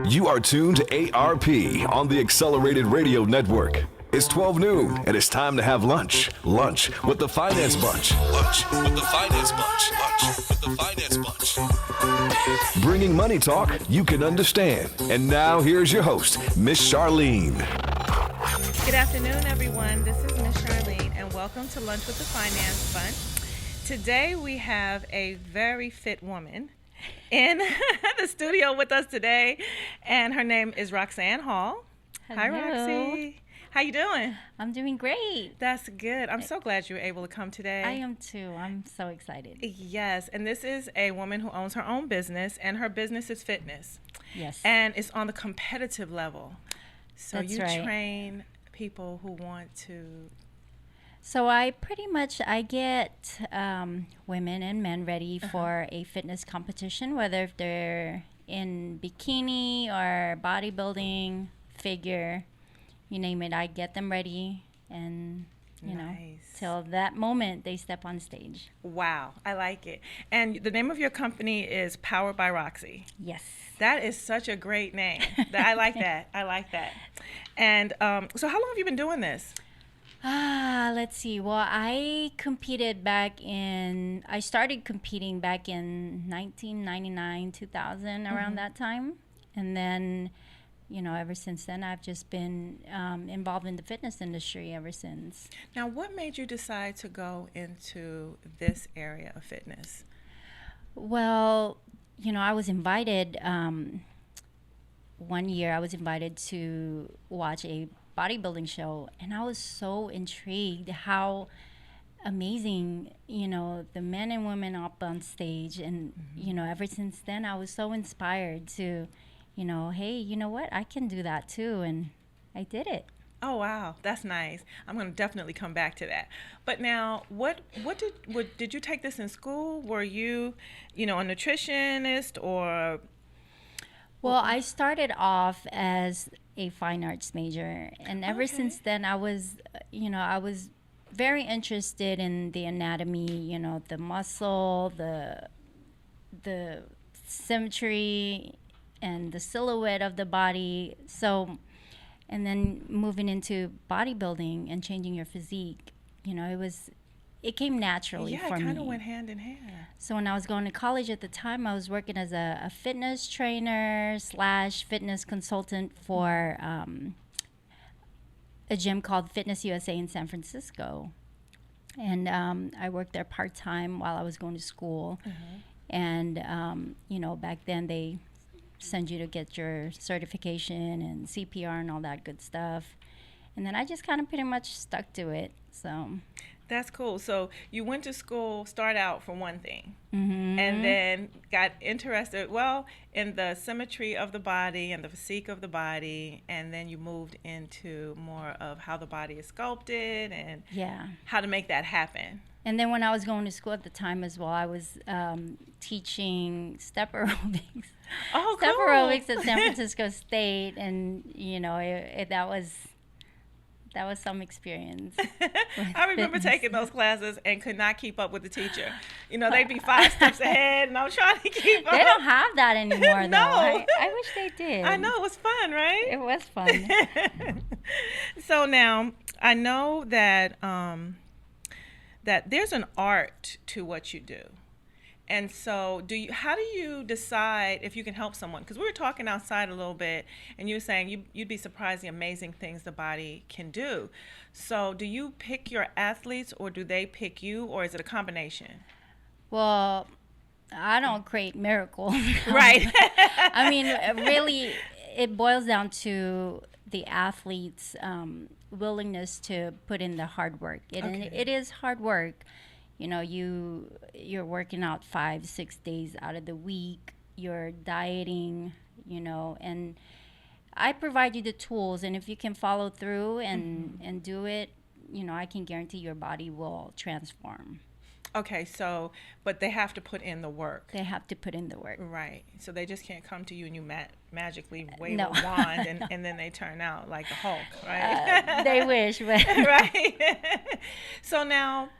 You are tuned to ARP on the Accelerated Radio Network. It's 12 noon, and it's time to have lunch. Lunch with the Finance Bunch. Lunch with the Finance Bunch. Lunch with the Finance Bunch. Bringing money talk you can understand. And now here's your host, Miss Charlene. Good afternoon, everyone. This is Miss Charlene, and welcome to Lunch with the Finance Bunch. Today we have a very fit woman in the studio with us today, and her name is Roxanne Hall. Hello. Hi, Roxy. How you doing? I'm doing great. That's good. I'm so glad you were able to come today. I am too. I'm so excited. Yes, and this is a woman who owns her own business, and her business is fitness. Yes. And it's on the competitive level. So That's you right. train people who want to... So I get women and men ready for a fitness competition, whether if they're in bikini or bodybuilding, figure, you name it. I get them ready, and you know, till that moment they step on stage. Wow, I like it. And the name of your company is Powered by Roxxi. Yes. That is such a great name. I like that. I like that. And so how long have you been doing this? Let's see. Well, I started competing back in 1999, 2000, around that time. And then, you know, ever since then, I've just been involved in the fitness industry ever since. Now, what made you decide to go into this area of fitness? Well, you know, I was invited, one year I was invited to watch a bodybuilding show, and I was so intrigued how amazing, you know, the men and women up on stage. And, you know, ever since then, I was so inspired to, you know, hey, you know what, I can do that too. And I did it. Oh, wow. That's nice. I'm going to definitely come back to that. But now, what did you take this in school? Were you, you know, a nutritionist or? Well, I started off as a fine arts major, and ever since then I was very interested in the anatomy, you know, the muscle, the symmetry and the silhouette of the body. So, and then moving into bodybuilding and changing your physique, you know, it came naturally for me. Yeah, it kind of went hand in hand. So when I was going to college at the time, I was working as a fitness trainer / fitness consultant for a gym called Fitness USA in San Francisco. And I worked there part-time while I was going to school. And, you know, back then they send you to get your certification and CPR and all that good stuff. And then I just kind of pretty much stuck to it. So that's cool. So you went to school, start out for one thing, and then got interested, well, in the symmetry of the body and the physique of the body, and then you moved into more of how the body is sculpted and how to make that happen. And then when I was going to school at the time as well, I was teaching step aerobics. Oh, step cool. aerobics at San Francisco State, and you know, that was some experience. I remember taking those classes and could not keep up with the teacher. You know, they'd be 5 steps ahead, and I'm trying to keep up. They don't have that anymore, No. though. I wish they did. I know, it was fun, right? It was fun. So now, I know that that there's an art to what you do. And so how do you decide if you can help someone? Because we were talking outside a little bit, and you were saying you'd be surprised the amazing things the body can do. So do you pick your athletes, or do they pick you, or is it a combination? Well, I don't create miracles. Right. I mean, really, it boils down to the athlete's willingness to put in the hard work. And it is hard work. You know, you're working out 5-6 days out of the week. You're dieting, you know, and I provide you the tools. And if you can follow through and do it, you know, I can guarantee your body will transform. Okay, so, but they have to put in the work. They have to put in the work. Right. So they just can't come to you and you magically wave a wand and then they turn out like the Hulk, right? They wish, but right. So now,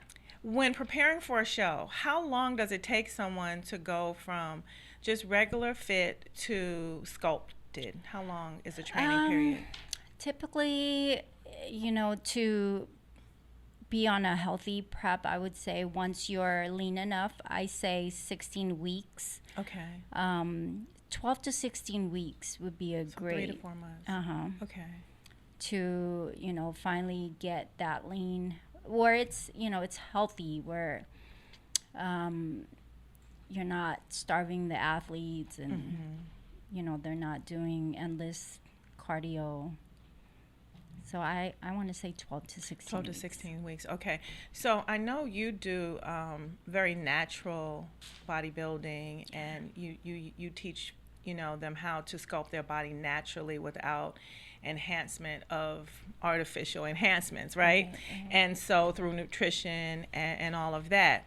when preparing for a show, how long does it take someone to go from just regular fit to expected? How long is the training period? Typically, to be on a healthy prep, I would say once you're lean enough, I say 16 weeks. Okay. 12 to 16 weeks would be a great 3 to 4 months. Okay. To finally get that lean where it's it's healthy, where you're not starving the athletes and they're not doing endless cardio. So I want to say 12 to 16 12 to 16 weeks. Okay. So I know you do very natural bodybuilding, and you teach them how to sculpt their body naturally without enhancement of artificial enhancements, right? And so through nutrition and all of that.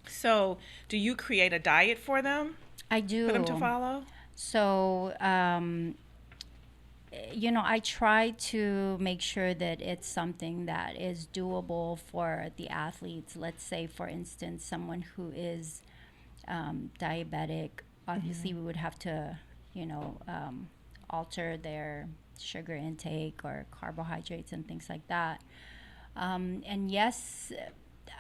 So do you create a diet for them? I do. For them to follow? So I try to make sure that it's something that is doable for the athletes. Let's say, for instance, someone who is diabetic. Obviously, we would have to, alter their sugar intake or carbohydrates and things like that. And yes,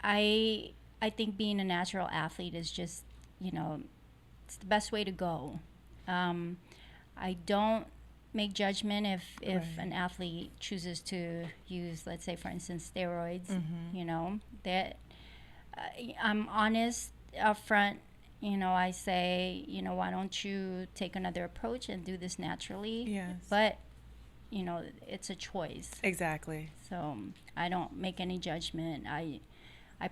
I think being a natural athlete is just, it's the best way to go. I don't make judgment if an athlete chooses to use, let's say, for instance, steroids. That I'm honest upfront. I say, why don't you take another approach and do this naturally? Yes. But it's a choice. Exactly. So I don't make any judgment. I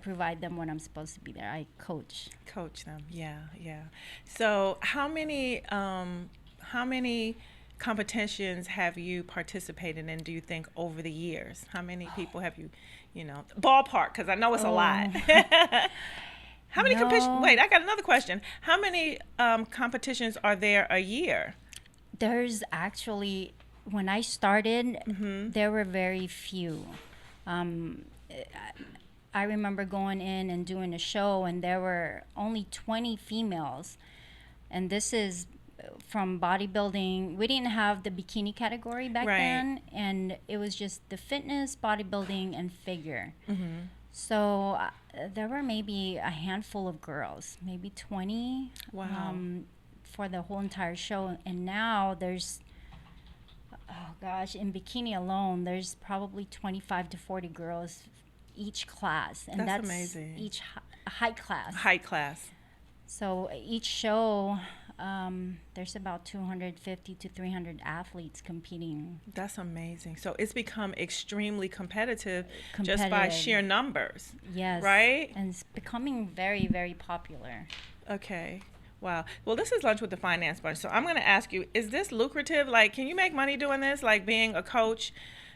provide them when I'm supposed to be there. I coach them. Yeah. So how many competitions have you participated in, do you think, over the years? How many people have you, ballpark, because I know it's a lot. How many competitions? Wait, I got another question. How many competitions are there a year? There's actually, when I started, there were very few. I remember going in and doing a show, and there were only 20 females. And this is from bodybuilding. We didn't have the bikini category back then, and it was just the fitness, bodybuilding, and figure. So there were maybe a handful of girls, maybe 20. Wow. For the whole entire show. And now there's, in bikini alone, there's probably 25 to 40 girls each class. And that's amazing. Each height class. Height class. So each show, there's about 250 to 300 athletes competing. That's amazing. So it's become extremely competitive just by sheer numbers. Yes. Right? And it's becoming very, very popular. Okay. Wow. Well, this is Lunch with the Finance Bunch. So I'm going to ask you, is this lucrative? Like, can you make money doing this? Like being a coach,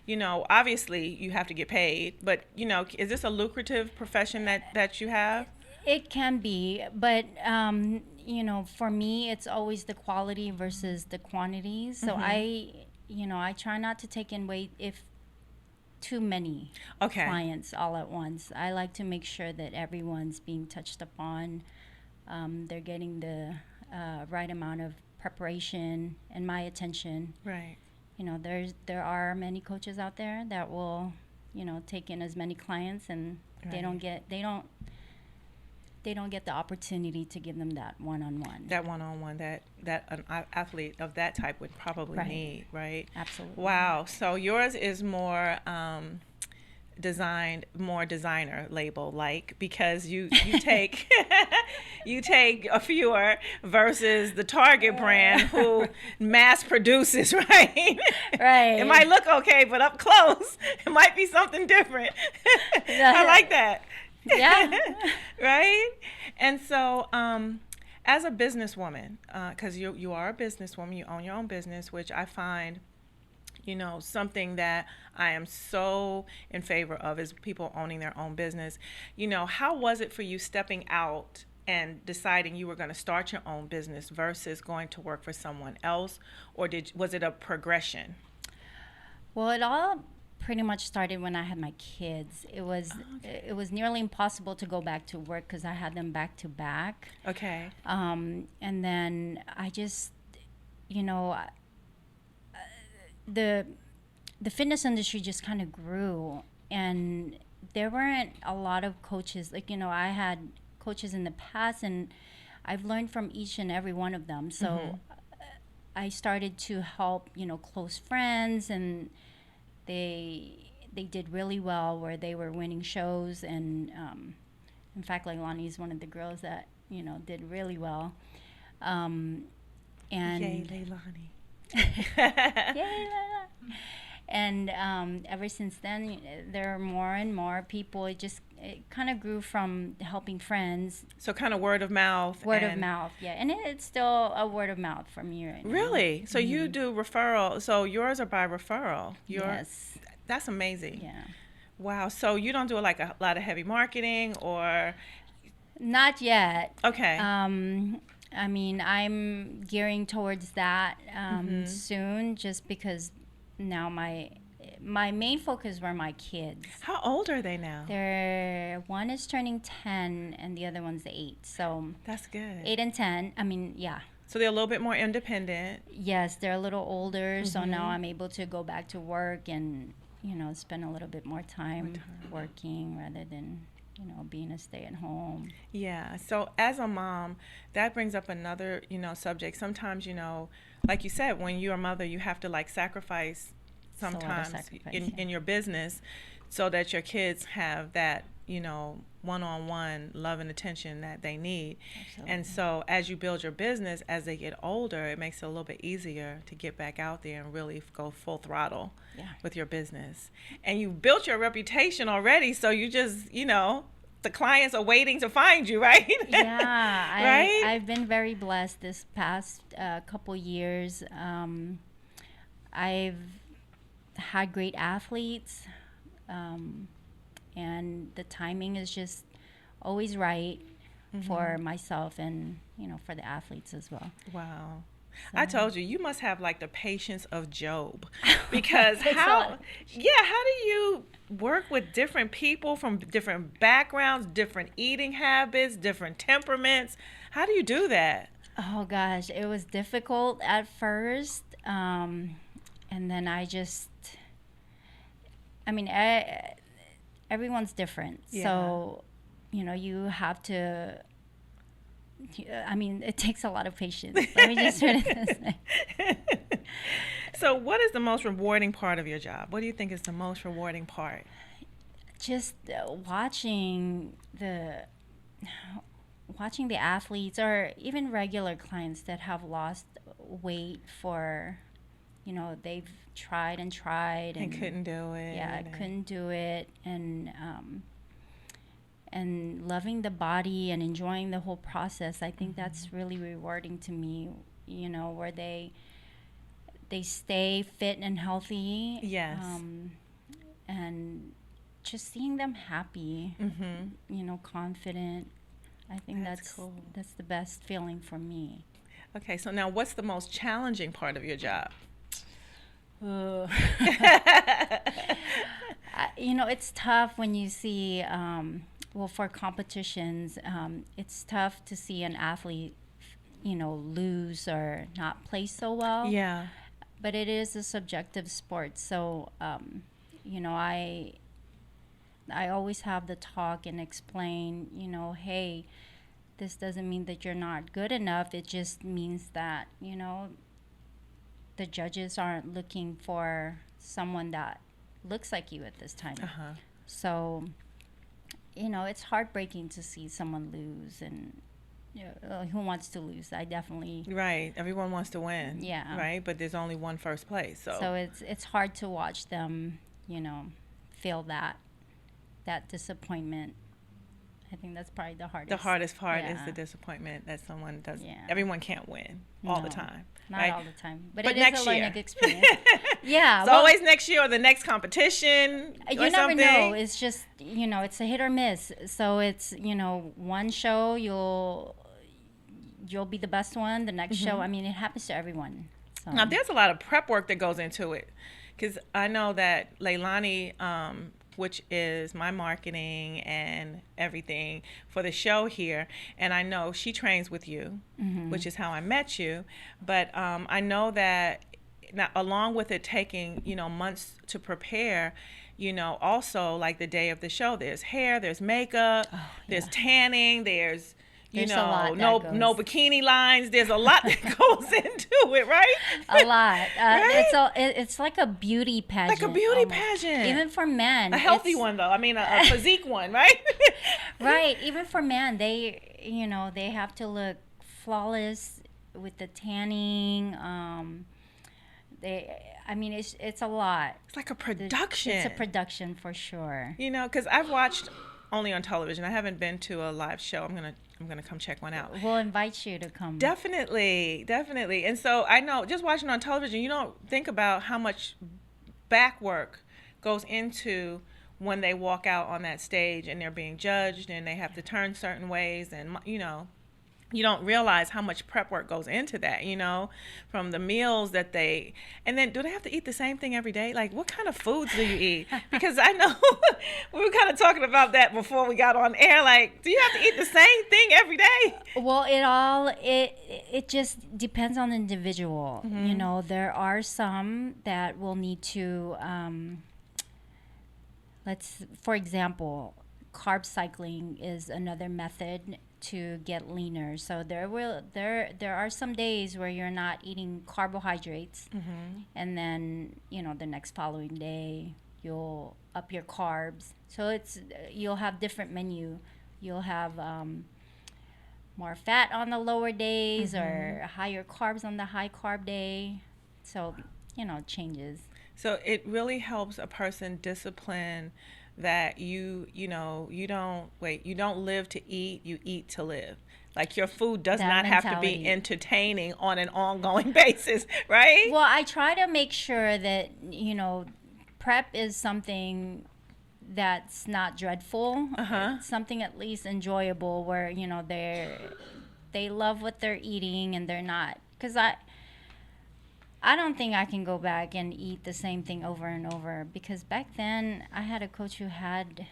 obviously you have to get paid, but, is this a lucrative profession that you have? It can be, but, for me, it's always the quality versus the quantity. So I try not to take in weight if too many clients all at once. I like to make sure that everyone's being touched upon. They're getting the right amount of preparation and my attention. Right. There are many coaches out there that will, take in as many clients, and they don't get the opportunity to give them that one-on-one. That one-on-one that an athlete of that type would probably need, right? Absolutely. Wow. So yours is more designer label, like, because you take you take a fewer versus the Target brand who mass produces, right? Right. It might look okay, but up close it might be something different. I like that. Yeah. Right? And so as a businesswoman, because you are a businesswoman, you own your own business, which I find something that I am so in favor of is people owning their own business. How was it for you stepping out and deciding you were going to start your own business versus going to work for someone else, or was it a progression? Well, it all pretty much started when I had my kids. It was nearly impossible to go back to work because I had them back to back. Okay. And then I just, the fitness industry just kind of grew, and there weren't a lot of coaches. Like, I had coaches in the past, and I've learned from each and every one of them. So I started to help, close friends, and they did really well where they were winning shows. And in fact, Leilani is one of the girls that, did really well. And Yay, Leilani. Yay, Leilani. And ever since then, there are more and more people. It kind of grew from helping friends. So kind of word of mouth. Word of mouth, yeah. And it's still a word of mouth from you right now. Really? So you do referral. So yours are by referral. Yes. That's amazing. Yeah. Wow. So you don't do like a lot of heavy marketing or? Not yet. Okay. I mean, I'm gearing towards that soon, just because now my main focus were my kids. How old are they now? One is turning 10 and the other one's 8. So that's good. 8 and 10. I mean, yeah. So they're a little bit more independent. Yes, they're a little older. So now I'm able to go back to work and, spend a little bit more time working rather than, being a stay-at-home. Yeah. So as a mom, that brings up another, subject. Sometimes, like you said, when you're a mother, you have to like sacrifice sometimes in your business so that your kids have that, one-on-one love and attention that they need. Absolutely. And so as you build your business, as they get older, it makes it a little bit easier to get back out there and really go full throttle with your business. And you built your reputation already, so you just, the clients are waiting to find you, right? Yeah. Right? I've been very blessed this past couple years. I've had great athletes, and the timing is just always right for myself and, for the athletes as well. Wow. So. I told you must have like the patience of Job, because how do you work with different people from different backgrounds, different eating habits, different temperaments? How do you do that? Oh gosh, it was difficult at first. And then everyone's different. Yeah. So, you have to, it takes a lot of patience. Let me just put it this way. So what is the most rewarding part of your job? What do you think is the most rewarding part? Just watching the athletes or even regular clients that have lost weight for, they've tried and couldn't do it. Yeah, couldn't do it. And loving the body and enjoying the whole process. I think that's really rewarding to me, where they stay fit and healthy. Yes. And just seeing them happy, confident. I think that's cool. That's the best feeling for me. Okay, so now what's the most challenging part of your job? It's tough when you see, for competitions, it's tough to see an athlete, lose or not play so well. Yeah. But it is a subjective sport. So, I always have the talk and explain, hey, this doesn't mean that you're not good enough. It just means that, the judges aren't looking for someone that looks like you at this time. So, it's heartbreaking to see someone lose, and who wants to lose? I definitely. Right. Everyone wants to win. Yeah. Right. But there's only one first place. So it's hard to watch them, feel that disappointment. I think that's probably the hardest. The hardest part is the disappointment that someone does. Yeah. Everyone can't win all the time. Not all the time. But it next is a year. learning experience. Yeah. It's always next year or the next competition. You never know. It's just, it's a hit or miss. So it's, one show you'll be the best one. The next show, it happens to everyone. So. Now, there's a lot of prep work that goes into it. Because I know that Leilani, which is my marketing and everything for the show here, and I know she trains with you, which is how I met you. But I know that now, along with it taking, months to prepare, also like the day of the show, there's hair, there's makeup, there's tanning, there's a lot no bikini lines. There's a lot that goes into it, right? A lot. Right? It's like a beauty pageant. Like a beauty almost. pageant. Even for men. A healthy one, though. I mean, a physique one, right? Right. Even for men, they have to look flawless with the tanning. It's a lot. It's like a production. It's a production for sure. Because I've watched only on television. I haven't been to a live show. I'm gonna come check one out. We'll invite you to come. Definitely. And so I know, just watching on television, you don't think about how much back work goes into when they walk out on that stage and they're being judged and they have to turn certain ways, and you don't realize how much prep work goes into that, from the meals that and then do they have to eat the same thing every day? Like, what kind of foods do you eat? Because I know we were kind of talking about that before we got on air. Like, do you have to eat the same thing every day? Well, it just depends on the individual. Mm-hmm. There are some that will need to, for example, carb cycling is another method to get leaner. So there are some days where you're not eating carbohydrates, and then the next following day you'll up your carbs. So you'll have different menu. You'll have more fat on the lower days, or higher carbs on the high carb day. So it changes. So it really helps a person discipline that you don't live to eat, you eat to live. Like, your food does not have to be entertaining on an ongoing basis, right? Well, I try to make sure that prep is something that's not dreadful. Something at least enjoyable, where they love what they're eating, and they're not, because I don't think I can go back and eat the same thing over and over, because back then I had a coach who had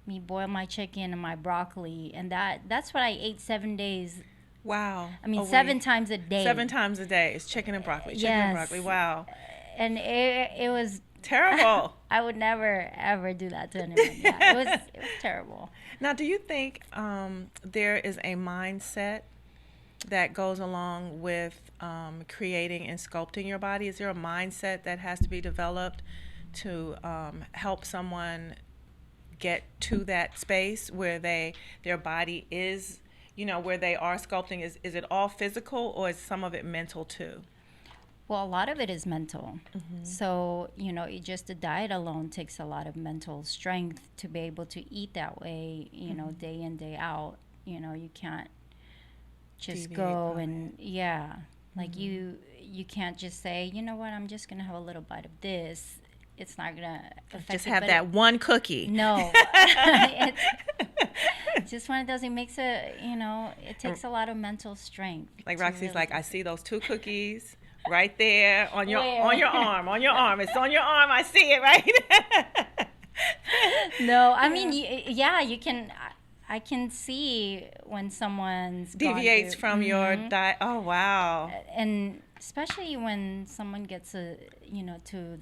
me boil my chicken and my broccoli, and that's what I ate 7 days. Wow. I mean, 7 times a day. 7 times a day is chicken and broccoli. Chicken and broccoli. Wow. And it was terrible. I would never ever do that to anyone. Yeah, it was terrible. Now, do you think there is a mindset that goes along with creating and sculpting your body? Is there a mindset that has to be developed to help someone get to that space where their body is, where they are sculpting? Is it all physical, or is some of it mental too? Well, a lot of it is mental. So, just the diet alone takes a lot of mental strength to be able to eat that way, day in, day out. You can't just go and like you can't just say, you know what, I'm just gonna have a little bite of this. It's not gonna affect just it, have that one cookie. No. It's just one of those. It makes it takes a lot of mental strength. Like Roxy's really, like, I see those 2 cookies right there on your arm. It's on your arm. I see it, right? No, I mean, you can. I can see when someone's deviates from your diet. Oh, wow. And especially when someone gets to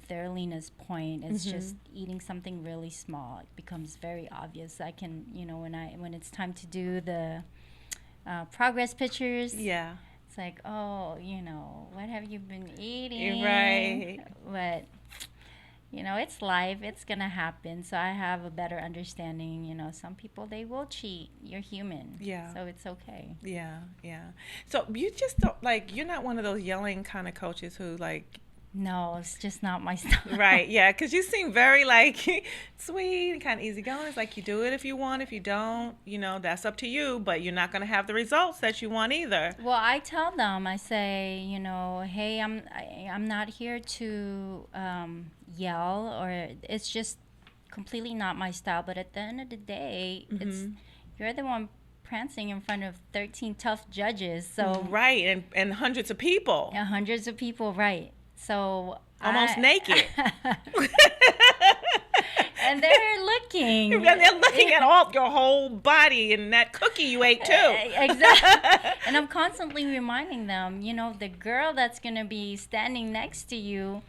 their leanest point, it's just eating something really small. It becomes very obvious. I can, when it's time to do the progress pictures. Yeah. It's like, oh, what have you been eating? Right. But it's life. It's going to happen. So I have a better understanding. Some people, they will cheat. You're human. Yeah. So it's okay. Yeah, yeah. So you just don't, you're not one of those yelling kind of coaches who, No, it's just not my style. Right, yeah, because you seem very, sweet and kind of easygoing. It's like, you do it if you want. If you don't, that's up to you. But you're not going to have the results that you want either. Well, I tell them, I say, hey, I'm not here to yell, or it's just completely not my style. But at the end of the day, you're the one prancing in front of 13 tough judges. So right, and hundreds of people. Yeah, hundreds of people, right. So almost naked. And they're looking. And they're looking at all your whole body and that cookie you ate too. Exactly. And I'm constantly reminding them, the girl that's going to be standing next to you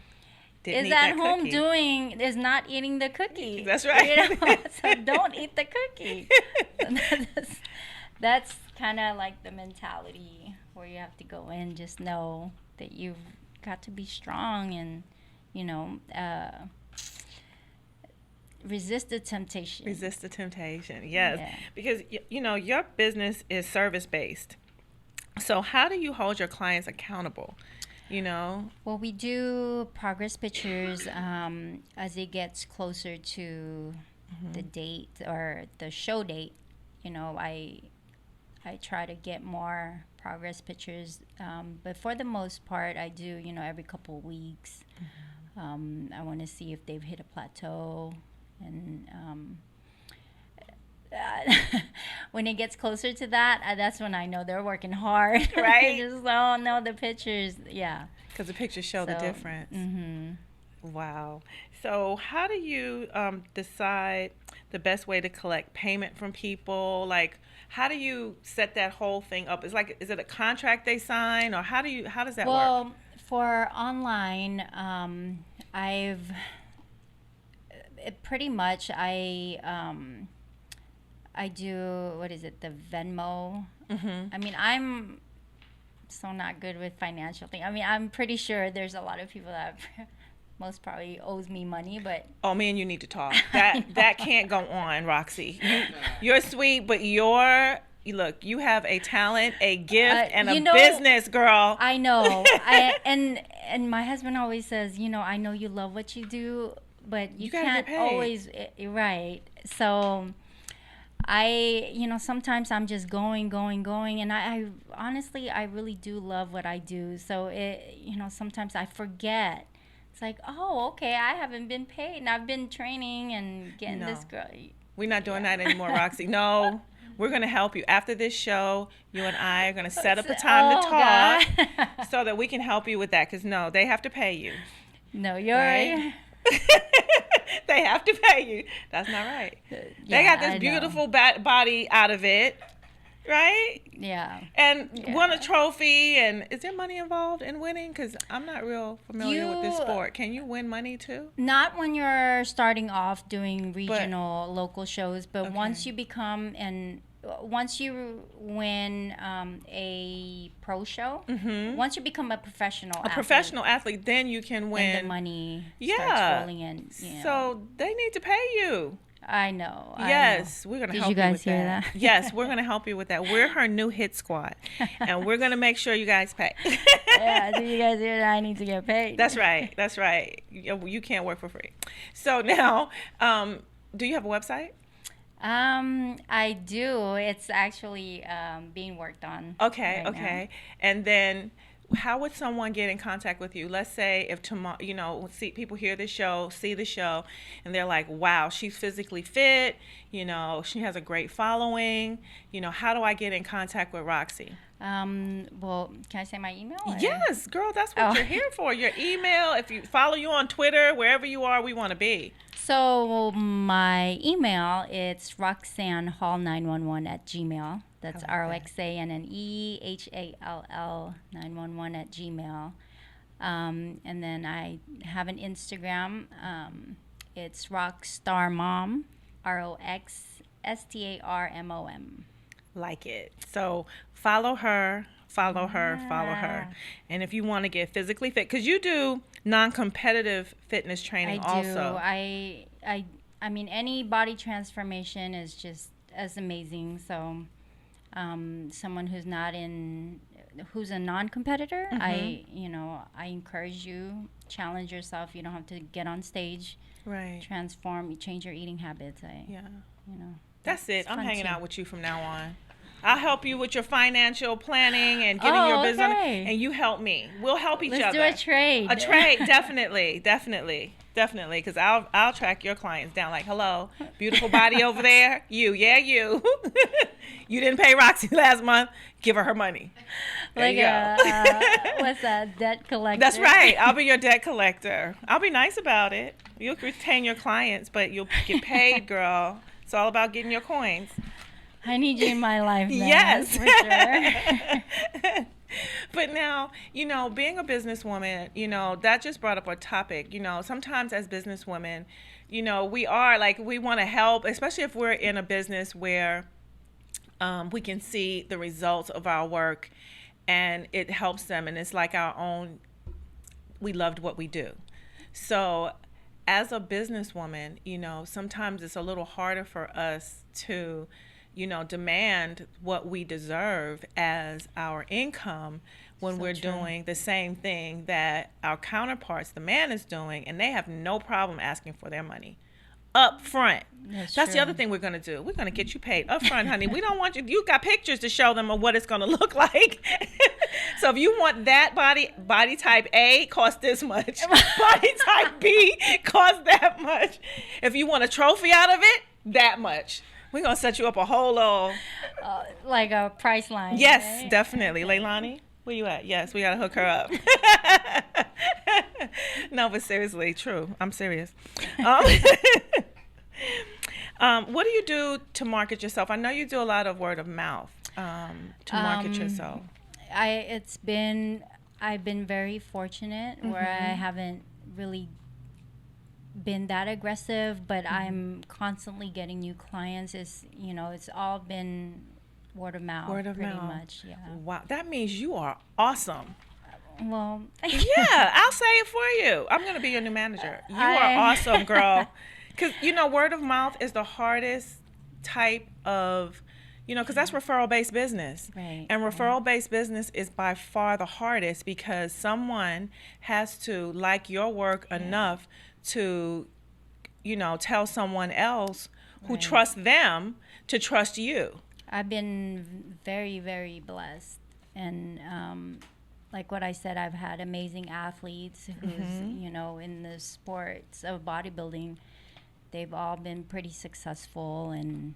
Didn't is eat at that home cookie. is not eating the cookie. That's right. So don't eat the cookie. That's kind of like the mentality where you have to go in, just know that you've got to be strong and, resist the temptation. Resist the temptation, yes. Yeah. Because, your business is service-based. So how do you hold your clients accountable? Well, we do progress pictures as it gets closer to the date or the show date. I try to get more progress pictures, but for the most part, I do every couple of weeks. I want to see if they've hit a plateau, and when it gets closer to that, that's when I know they're working hard. Right. Just don't know the pictures. Yeah. Because the pictures show the difference. Mm-hmm. Wow. So how do you decide the best way to collect payment from people? Like, how do you set that whole thing up? Is it a contract they sign, or how does that work? Well, for online, I do, what is it, the Venmo. I mean, I'm so not good with financial things. I mean, I'm pretty sure there's a lot of people that most probably owes me money, but oh, me and you need to talk. That can't go on, Roxy. You're sweet, but look, you have a talent, a gift, and a business, girl. I know. And my husband always says, I know you love what you do, but you can't always, right. So sometimes I'm just going, and I honestly, I really do love what I do. So sometimes I forget. It's like, oh, okay, I haven't been paid, and I've been training and getting this girl. We're not doing that anymore, Roxy. No, we're going to help you. After this show, you and I are going to set up a time to talk so that we can help you with that. Because, no, they have to pay you. No, you're right. They have to pay you. That's not right. They got this beautiful body out of it, right? Yeah. And won a trophy. And is there money involved in winning? Because I'm not real familiar with this sport. Can you win money too? Not when you're starting off doing regional, local shows, but once you once you win a pro show, once you become a professional athlete, then you can win. And the money starts rolling in. So they need to pay you. I know. Yes, we're going to help you with that. Did you guys hear that? Yes, we're going to help you with that. We're her new hit squad, and we're going to make sure you guys pay. Yeah, did you guys hear that? I need to get paid. That's right. You can't work for free. So now, do you have a website? I do. It's actually being worked on. Okay. Now. And then how would someone get in contact with you? Let's say if tomorrow, people hear the show, see the show, and they're like, wow, she's physically fit, she has a great following, how do I get in contact with Roxy? Well, can I say my email? Yes, girl, that's what you're here for. Your email, if you follow you on Twitter, wherever you are, we want to be. So my email, it's Roxanne Hall 911 at Gmail. That's ROXANNEHALL 911 at Gmail. And then I have an Instagram. It's Rockstar Mom, ROXSTARMOM. Like it. So follow her. And if you want to get physically fit, because you do non-competitive fitness training also. I mean, any body transformation is just as amazing. So someone who's a non-competitor, I encourage you, challenge yourself. You don't have to get on stage. Right. Transform, you change your eating habits. That's it. I'm hanging out with you from now on. I'll help you with your financial planning and getting your business, okay. and you help me. We'll help each Let's other. do a trade. A trade, definitely. Because I'll track your clients down. Like, hello, beautiful body over there. You. You didn't pay Roxy last month. Give her money. There Like you go. what's that? Debt collector. That's right. I'll be your debt collector. I'll be nice about it. You'll retain your clients, but you'll get paid, girl. It's all about getting your coins. I need you in my life, man. Yes. For sure. But now, being a businesswoman, that just brought up a topic. Sometimes as businesswomen, we are like, we want to help, especially if we're in a business where we can see the results of our work and it helps them. And it's like our own, we loved what we do. So as a businesswoman, sometimes it's a little harder for us to demand what we deserve as our income when we're doing the same thing that our counterparts, the man, is doing, and they have no problem asking for their money up front. That's the other thing we're going to do. We're going to get you paid up front, honey. We don't want you got pictures to show them of what it's going to look like. So if you want that body type A, cost this much. Body type B, cost that much. If you want a trophy out of it, that much. We're going to set you up a whole little... like a price line. Yes, right? definitely. Leilani, where you at? Yes, we got to hook her up. No, but seriously, true. I'm serious. What do you do to market yourself? I know you do a lot of word of mouth to market yourself. I've been very fortunate where I haven't really been that aggressive, but I'm constantly getting new clients. It's all been word of mouth. Pretty much, yeah. Wow, that means you are awesome. Well, yeah, I'll say it for you. I'm gonna be your new manager. You are awesome, girl. Because word of mouth is the hardest type of, because that's referral-based business. Right. And referral-based business is by far the hardest because someone has to like your work enough to, tell someone else who trusts them to trust you. I've been very, very blessed. And like what I said, I've had amazing athletes who's, in the sports of bodybuilding. They've all been pretty successful, and,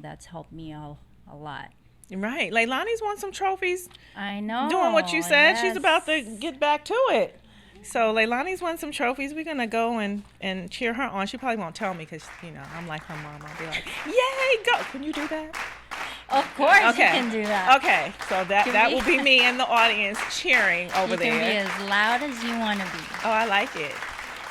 that's helped me a lot. Right. Leilani's won some trophies. I know. Doing what you said. Yes. She's about to get back to it. So Leilani's won some trophies. We're going to go and cheer her on. She probably won't tell me because, I'm like her mom. I'll be like, yay, go. Can you do that? Of course you can do that. Okay. So that will be me in the audience cheering over there. You can be as loud as you want to be. Oh, I like it.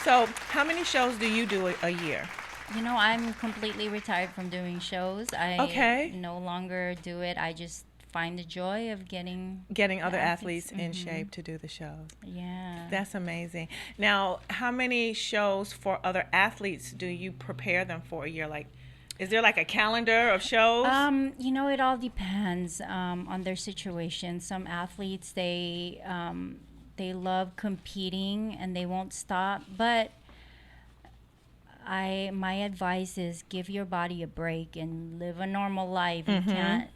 So how many shows do you do a year? I'm completely retired from doing shows. I no longer do it. I just find the joy of getting other athletes in shape to do the shows. Yeah. That's amazing. Now, how many shows for other athletes do you prepare them for a year? Like, is there like a calendar of shows? It all depends on their situation. Some athletes, they love competing and they won't stop, but my advice is give your body a break and live a normal life. You can't,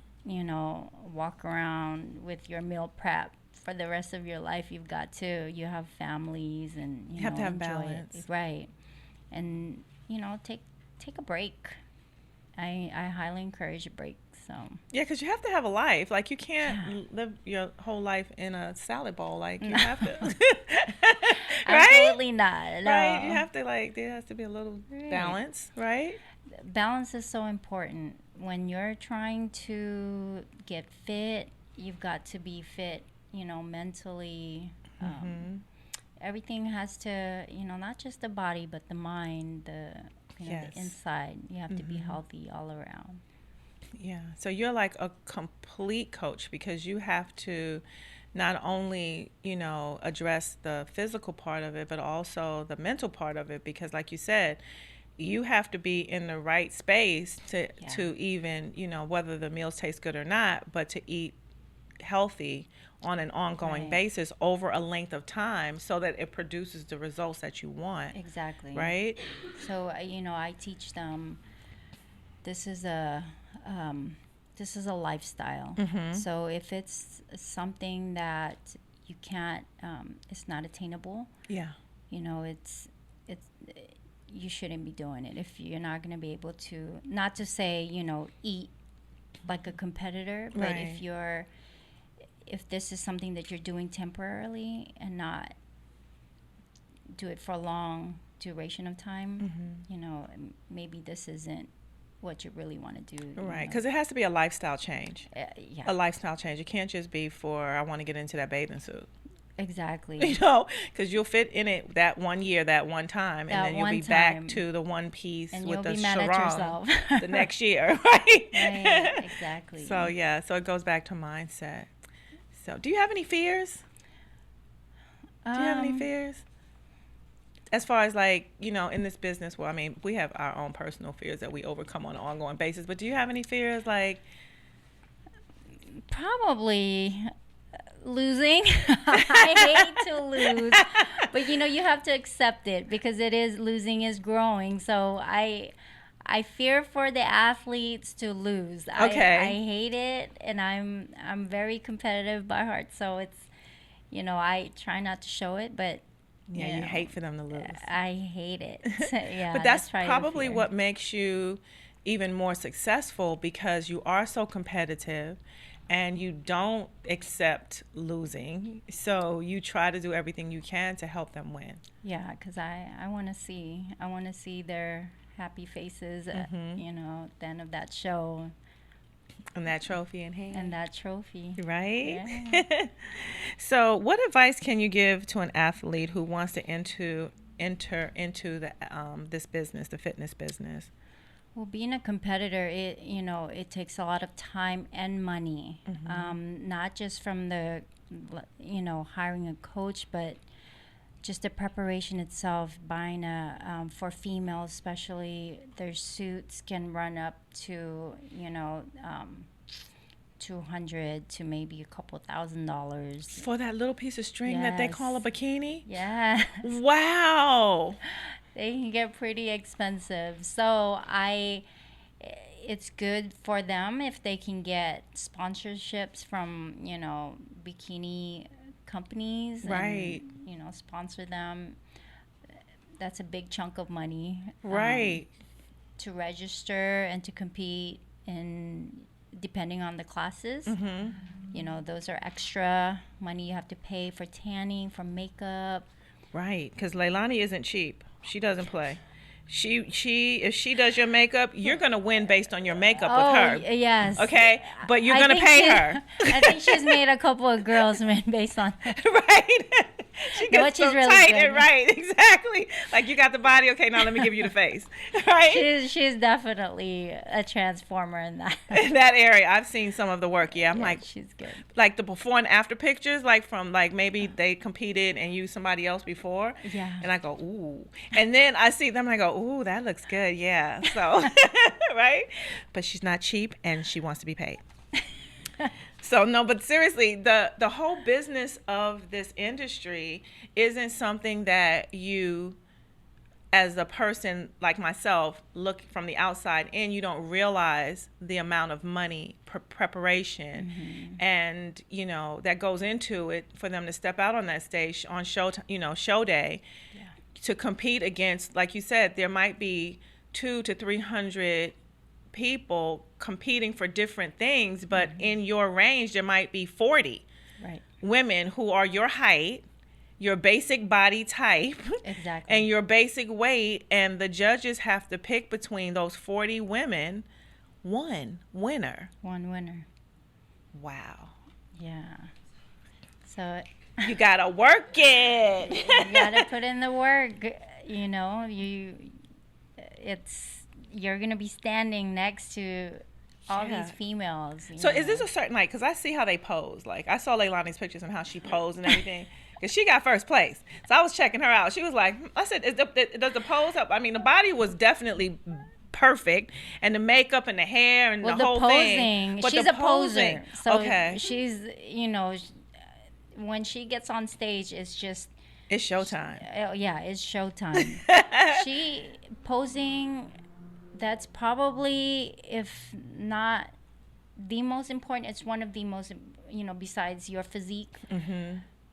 walk around with your meal prep for the rest of your life. You have families, and you have to have enjoy balance. it. Right. And take a break. I highly encourage a break. So yeah, because you have to have a life. Like, you can't live your whole life in a salad bowl. Like, you have to. Right? Absolutely not. No. Right? You have to, there has to be a little balance, right? Balance is so important. When you're trying to get fit, you've got to be fit, mentally. Everything has to, not just the body, but the mind, the inside. You have to be healthy all around. Yeah. So you're like a complete coach because you have to not only, address the physical part of it, but also the mental part of it. Because like you said, you have to be in the right space to even, whether the meals taste good or not, but to eat healthy on an ongoing basis over a length of time so that it produces the results that you want. Exactly. Right? So, I teach them, this is a this is a lifestyle. So if it's something that you can't, it's not attainable. Yeah. You know, it's you shouldn't be doing it if you're not going to be able to. Not to say, you know, eat like a competitor, but Right. if this is something that you're doing temporarily and not do it for a long duration of time, you know, maybe this isn't what you really want to do. Right, because it has to be a lifestyle change. Yeah, A lifestyle change. It can't just be for I want to get into that bathing suit. exactly. You know, because you'll fit in it that one year, that one time, and That then you'll one be time. back to the one piece And with you'll the be mad at sarong yourself. the next year, right? Right, exactly. So yeah, so it goes back to mindset. So, do you have any fears? Do you have any fears? As far as like, you know, in this business, well, I mean, we have our own personal fears that we overcome on an ongoing basis, but do you have any fears like Probably losing. I hate to lose, but you know, you have to accept it because it is losing is growing. So I fear for the athletes to lose. Okay. I hate it, and I'm very competitive by heart. So it's, you know, I try not to show it, but yeah, you know, hate for them to lose? I hate it. Yeah, But that's probably the probably fear. what makes you even more successful because you are so competitive and you don't accept losing. So you try to do everything you can to help them win. Yeah, because I want to see their happy faces, you know, at the end of that show And that trophy in hand. and that trophy. Right? Yeah. So what advice can you give to an athlete who wants to enter into the this business, the fitness business? Well, being a competitor, it takes a lot of time and money, not just from the, hiring a coach, but just the preparation itself. Buying for females especially, their suits can run up to, 200 to maybe a couple $1,000s. For that little piece of string that they call a Yes. bikini? Yeah. Wow. They can get pretty expensive. So it's good for them if they can get sponsorships from, bikini companies. Right. And, sponsor them. That's a big chunk of money. Right. To register and to compete in, depending on the classes. Those are extra money you have to pay for tanning, for makeup. Right, because Leilani isn't cheap. She doesn't play. She if she does your makeup, you're gonna win based on your makeup with her. Yes. Okay, but you're I gonna think pay she- her. I think she's made a couple of girls based on Right. She No, gets she's so really tight good. and right. Exactly. Like you got the body. Okay, now let me give you the face. Right. she's definitely a transformer in that. In that area, I've seen some of the work. Yeah, I'm Yeah, like, she's good. like the before and after pictures, like from like maybe they competed and used somebody else before. Yeah. And I go, ooh. And then I see them and I go, ooh, that looks good. Yeah. So, right. But she's not cheap and she wants to be paid. So no, but seriously, the whole business of this industry isn't something that you, as a person like myself, look from the outside in. You don't realize the amount of money, preparation, and that goes into it for them to step out on that stage on show day, to compete against. Like you said, there might be 200 to 300 people competing for different things, but in your range there might be 40 Right. women who are your height, your basic body type, Exactly. and your basic weight, and the judges have to pick between those 40 women one winner. One winner. Wow. Yeah. So You gotta work it. you gotta put in the work. You're gonna be standing next to all Yeah. these females. So is this a certain, like, because I see how they pose. Like, I saw Leilani's pictures and how she posed and everything. Because she got first place. So I was checking her out. She was like, I said, does the pose help? I mean, the body was definitely perfect. And the makeup and the hair and well, the whole posing. thing. But She's the a poser. So okay. she's, when she gets on stage, it's just, It's showtime. it's showtime. She posing, that's probably, if not the most important. It's one of the most, besides your physique,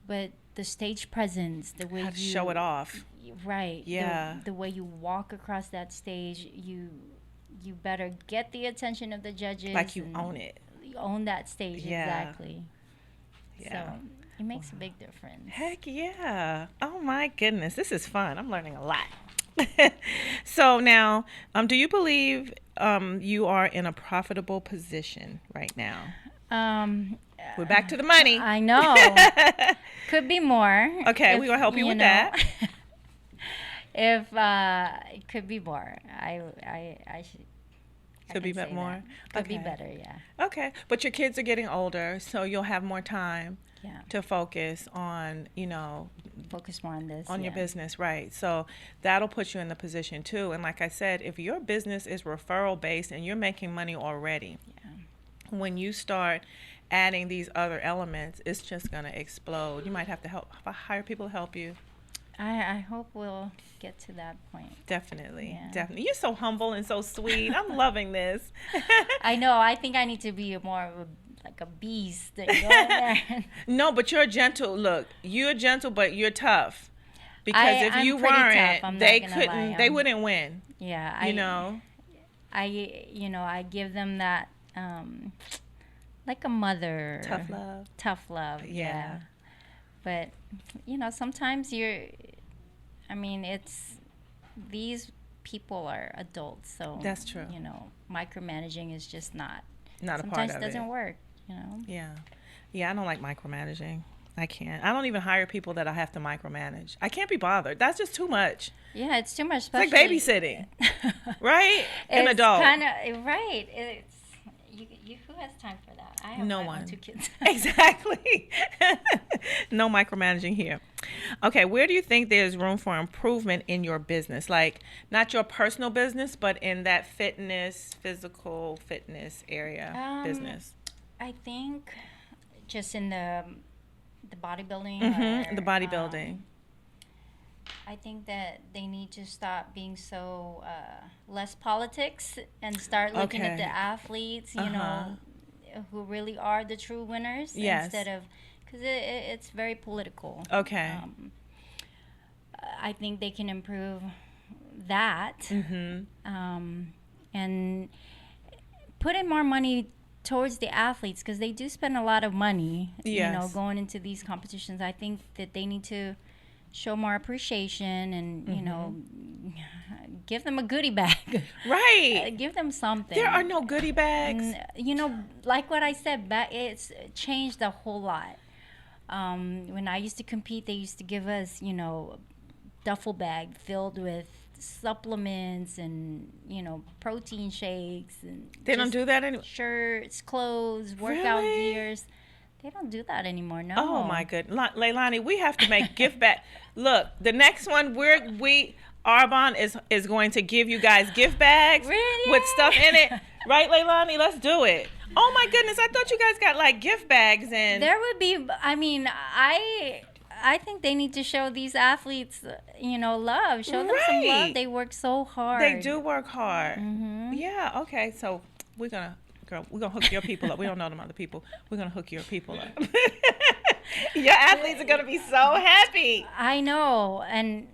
but the stage presence, the way How to you show it off. Right. Yeah. The way you walk across that stage, you better get the attention of the judges. Like you own it. You own that stage. Yeah. Exactly. Yeah. So it makes a big difference. Heck yeah. Oh my goodness. This is fun. I'm learning a lot. So now, do you believe you are in a profitable position right now? We're back to the money. I know. Could be more. Okay, we're going to help you with that. If it could be more. I should. Could be more? Could be better, yeah. Okay. But your kids are getting older, so you'll have more time to focus on, focus more on this. On your business, right. So that'll put you in the position too. And like I said, if your business is referral based and you're making money already, when you start adding these other elements, it's just going to explode. You might have to hire people to help you. I hope we'll get to that point. Definitely. Yeah. Definitely. You're so humble and so sweet. I'm loving this. I know. I think I need to be more of like a beast and go in there. No, but you're gentle. Look, you're gentle, but you're tough. Because if you weren't, they wouldn't win. Yeah. I give them that, like a mother. Tough love. Yeah. But, sometimes these people are adults. So, that's true. Micromanaging is just not a part of it. Sometimes it doesn't work, Yeah. Yeah, I don't like micromanaging. I can't. I don't even hire people that I have to micromanage. I can't be bothered. That's just too much. Yeah, it's too much. It's like babysitting. Right? An adult. Right. It's you who has time for that? I have no one. 2 kids. Exactly. No micromanaging here. Okay, where do you think there's room for improvement in your business? Like, not your personal business, but in that physical fitness area business. I think just in the bodybuilding. The bodybuilding. I think that they need to stop being so less politics and start looking at the athletes, who really are the true winners instead of, because it's very political. Okay. I think they can improve that and put in more money towards the athletes, because they do spend a lot of money, going into these competitions. I think that they need to show more appreciation and, give them a goodie bag. Right. Give them something. There are no goodie bags. And, like what I said, it's changed a whole lot. When I used to compete, they used to give us, duffel bag filled with supplements and, protein shakes. And they don't do that anymore? Shirts, clothes, workout gears. They don't do that anymore, no. Oh, my goodness. Leilani, we have to make gift bag. Look, the next one, Arbonne is going to give you guys gift bags with stuff in it. Right, Leilani? Let's do it. Oh, my goodness. I thought you guys got, like, gift bags. And there would be, I think they need to show these athletes, love. Show them some love. They work so hard. They do work hard. Yeah, okay. So we're going to hook your people up. We don't know them other people. We're going to hook your people up. Your athletes are going to be so happy. I know. And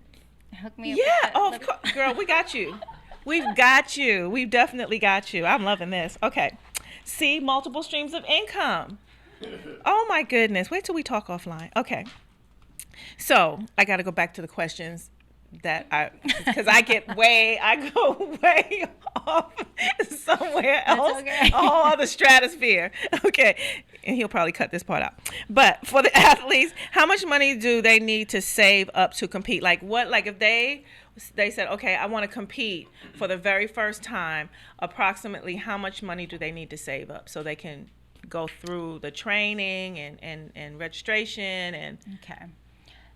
hook me up. Yeah. Oh, of course. Girl, we got you. We've got you. We've definitely got you. I'm loving this. Okay. See, multiple streams of income. Oh, my goodness. Wait till we talk offline. Okay. So I got to go back to the questions because I go way off somewhere else, a whole other stratosphere. Okay, and he'll probably cut this part out. But for the athletes, how much money do they need to save up to compete? Like if they said, okay, I want to compete for the very first time, approximately how much money do they need to save up so they can go through the training and registration and okay.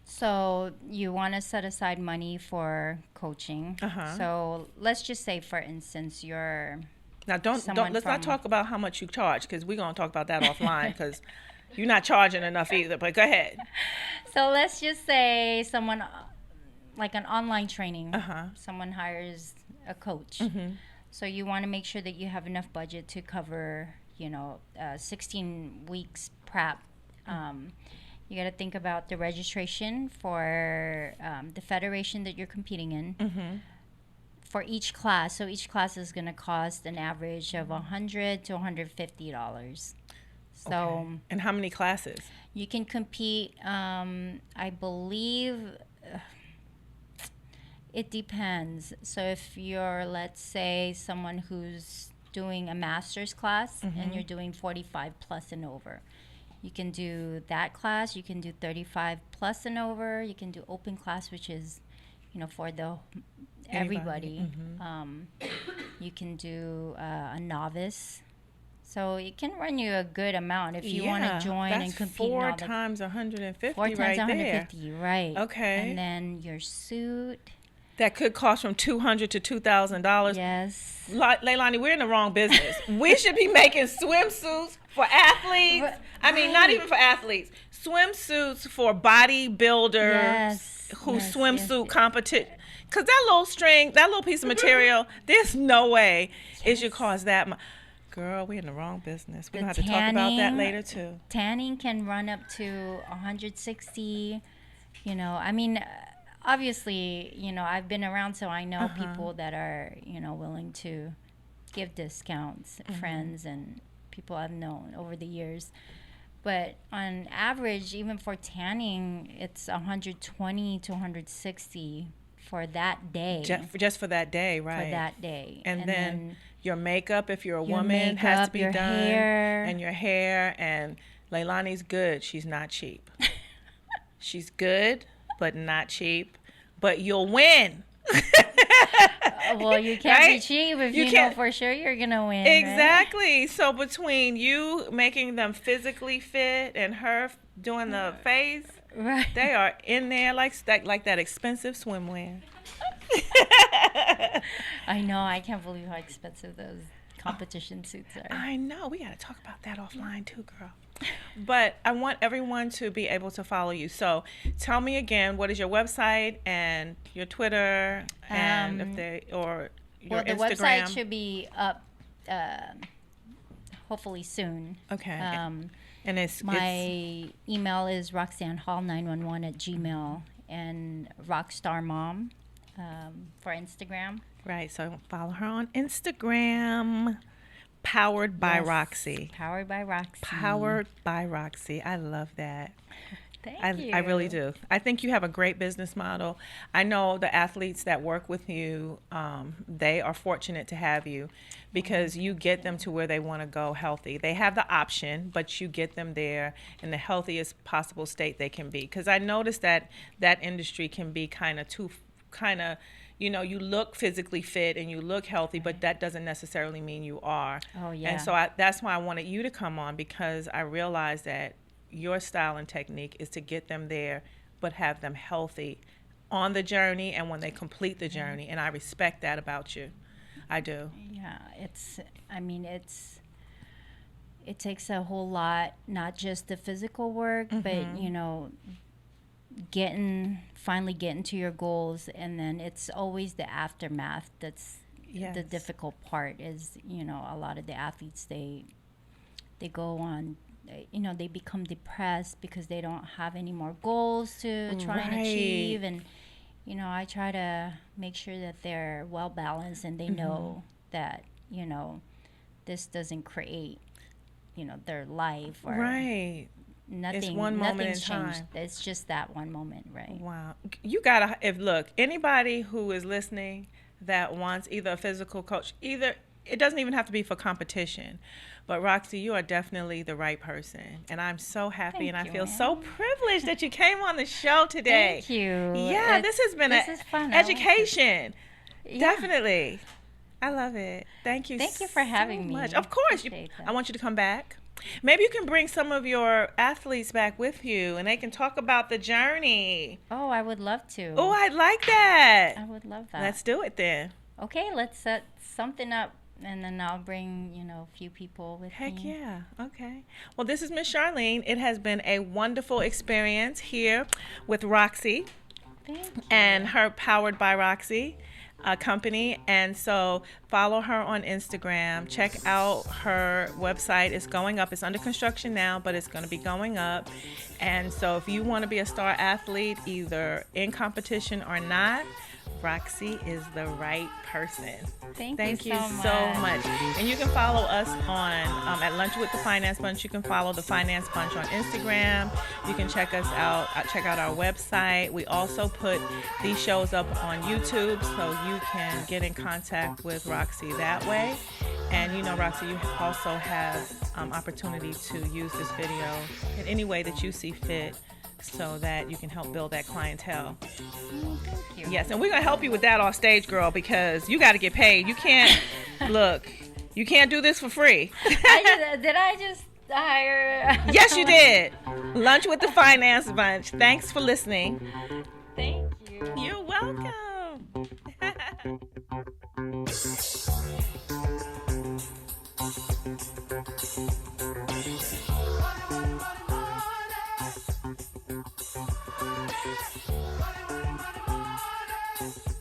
So you want to set aside money for coaching. So let's just say, for instance, let's not talk about how much you charge, because we're going to talk about that offline, because you're not charging enough either, but go ahead. So let's just say someone, like an online training, someone hires a coach. So you want to make sure that you have enough budget to cover 16 weeks prep. You got to think about the registration for the federation that you're competing in. For each class. So each class is going to cost an average of $100 to $150. So, okay. And how many classes? You can compete, I believe, it depends. So if you're, let's say, someone who's doing a master's class and you're doing 45 plus and over, you can do that class. You can do 35 plus and over. You can do open class, which is, for the everybody. You can do a novice. So it can run you a good amount if you want to join and compete. Four times 150. 4 times right 150, there. Right. Okay. And then your suit. That could cost from $200 to $2,000. Yes. Leilani, we're in the wrong business. We should be making swimsuits for athletes. I mean, not even for athletes. Swimsuits for bodybuilders who swimsuit competition. Because that little string, that little piece of material, there's no way it should cost that much. Girl, we're in the wrong business. We're going to have to talk about that later, too. Tanning can run up to 160. I mean, obviously, I've been around, so I know people that are, willing to give discounts, friends and people I've known over the years. But on average, even for tanning, it's 120 to 160 for that day. Just for that day, right? For that day. And then your makeup, if you're a woman, makeup, has to be your done. hair. And your hair. And Leilani's good. She's not cheap. She's good, but not cheap. But you'll win. Well, you can't right? be cheap if you know for sure you're going to win. Exactly. Right? So between you making them physically fit and her doing the face, right. They are in there like that expensive swimwear. I know. I can't believe how expensive those competition suits are. I know. We got to talk about that offline too, girl. But I want everyone to be able to follow you. So tell me again, what is your website and your Twitter and your the Instagram? website should be up hopefully soon. Okay. And my email is roxannehall911@gmail and Rockstar Mom for Instagram. Right. So follow her on Instagram. Powered by Roxxi. Powered by Roxxi. Powered by Roxxi. I love that. Thank you. I really do. I think you have a great business model. I know the athletes that work with you, they are fortunate to have you because you get them to where they want to go healthy. They have the option, but you get them there in the healthiest possible state they can be. Because I noticed that industry can be you look physically fit and you look healthy, but that doesn't necessarily mean you are. Oh, yeah. And so that's why I wanted you to come on, because I realized that your style and technique is to get them there, but have them healthy on the journey and when they complete the journey. And I respect that about you. I do. Yeah, it takes a whole lot, not just the physical work, but, finally getting to your goals, and then it's always the aftermath that's the difficult part. Is a lot of the athletes they go on, they become depressed because they don't have any more goals to try and achieve, and I try to make sure that they're well balanced and they know that this doesn't create their life or nothing. It's one moment in changed. time. It's just that one moment, right? Wow. You gotta. Look, anybody who is listening that wants either a physical coach, it doesn't even have to be for competition, but Roxxi, you are definitely the right person, and I'm so happy. I feel so privileged that you came on the show today. Thank you. Yeah, this has been an education. Yeah. Definitely. I love it. Thank you. Thank you for having me. Much. Of course. I want you to come back. Maybe you can bring some of your athletes back with you and they can talk about the journey. Oh, I would love to. Oh, I'd like that. I would love that. Let's do it then. Okay, let's set something up and then I'll bring, a few people with me. Heck yeah. Okay. Well, this is Miss Charlene. It has been a wonderful experience here with Roxxi. Thank you. And her Powered by Roxxi. company. And so follow her on Instagram. Check out her website. It's going up. It's under construction now, but it's going to be going up. And so if you want to be a star athlete, either in competition or not, Roxy is the right person. Thank you so much. And you can follow us on at Lunch with the Finance Bunch. You can follow the Finance Bunch on Instagram. You can check us out. Check out our website. We also put these shows up on YouTube, so you can get in contact with Roxy that way. And you know, Roxy, you also have opportunity to use this video in any way that you see fit, so that you can help build that clientele. Thank you. Yes, and we're going to help you with that off stage, girl, because you got to get paid. You can't, look, you can't do this for free. Did I just hire? Yes, you did. Lunch with the Finance Bunch. Thanks for listening. Thank you. You're welcome. Body, body, body, body.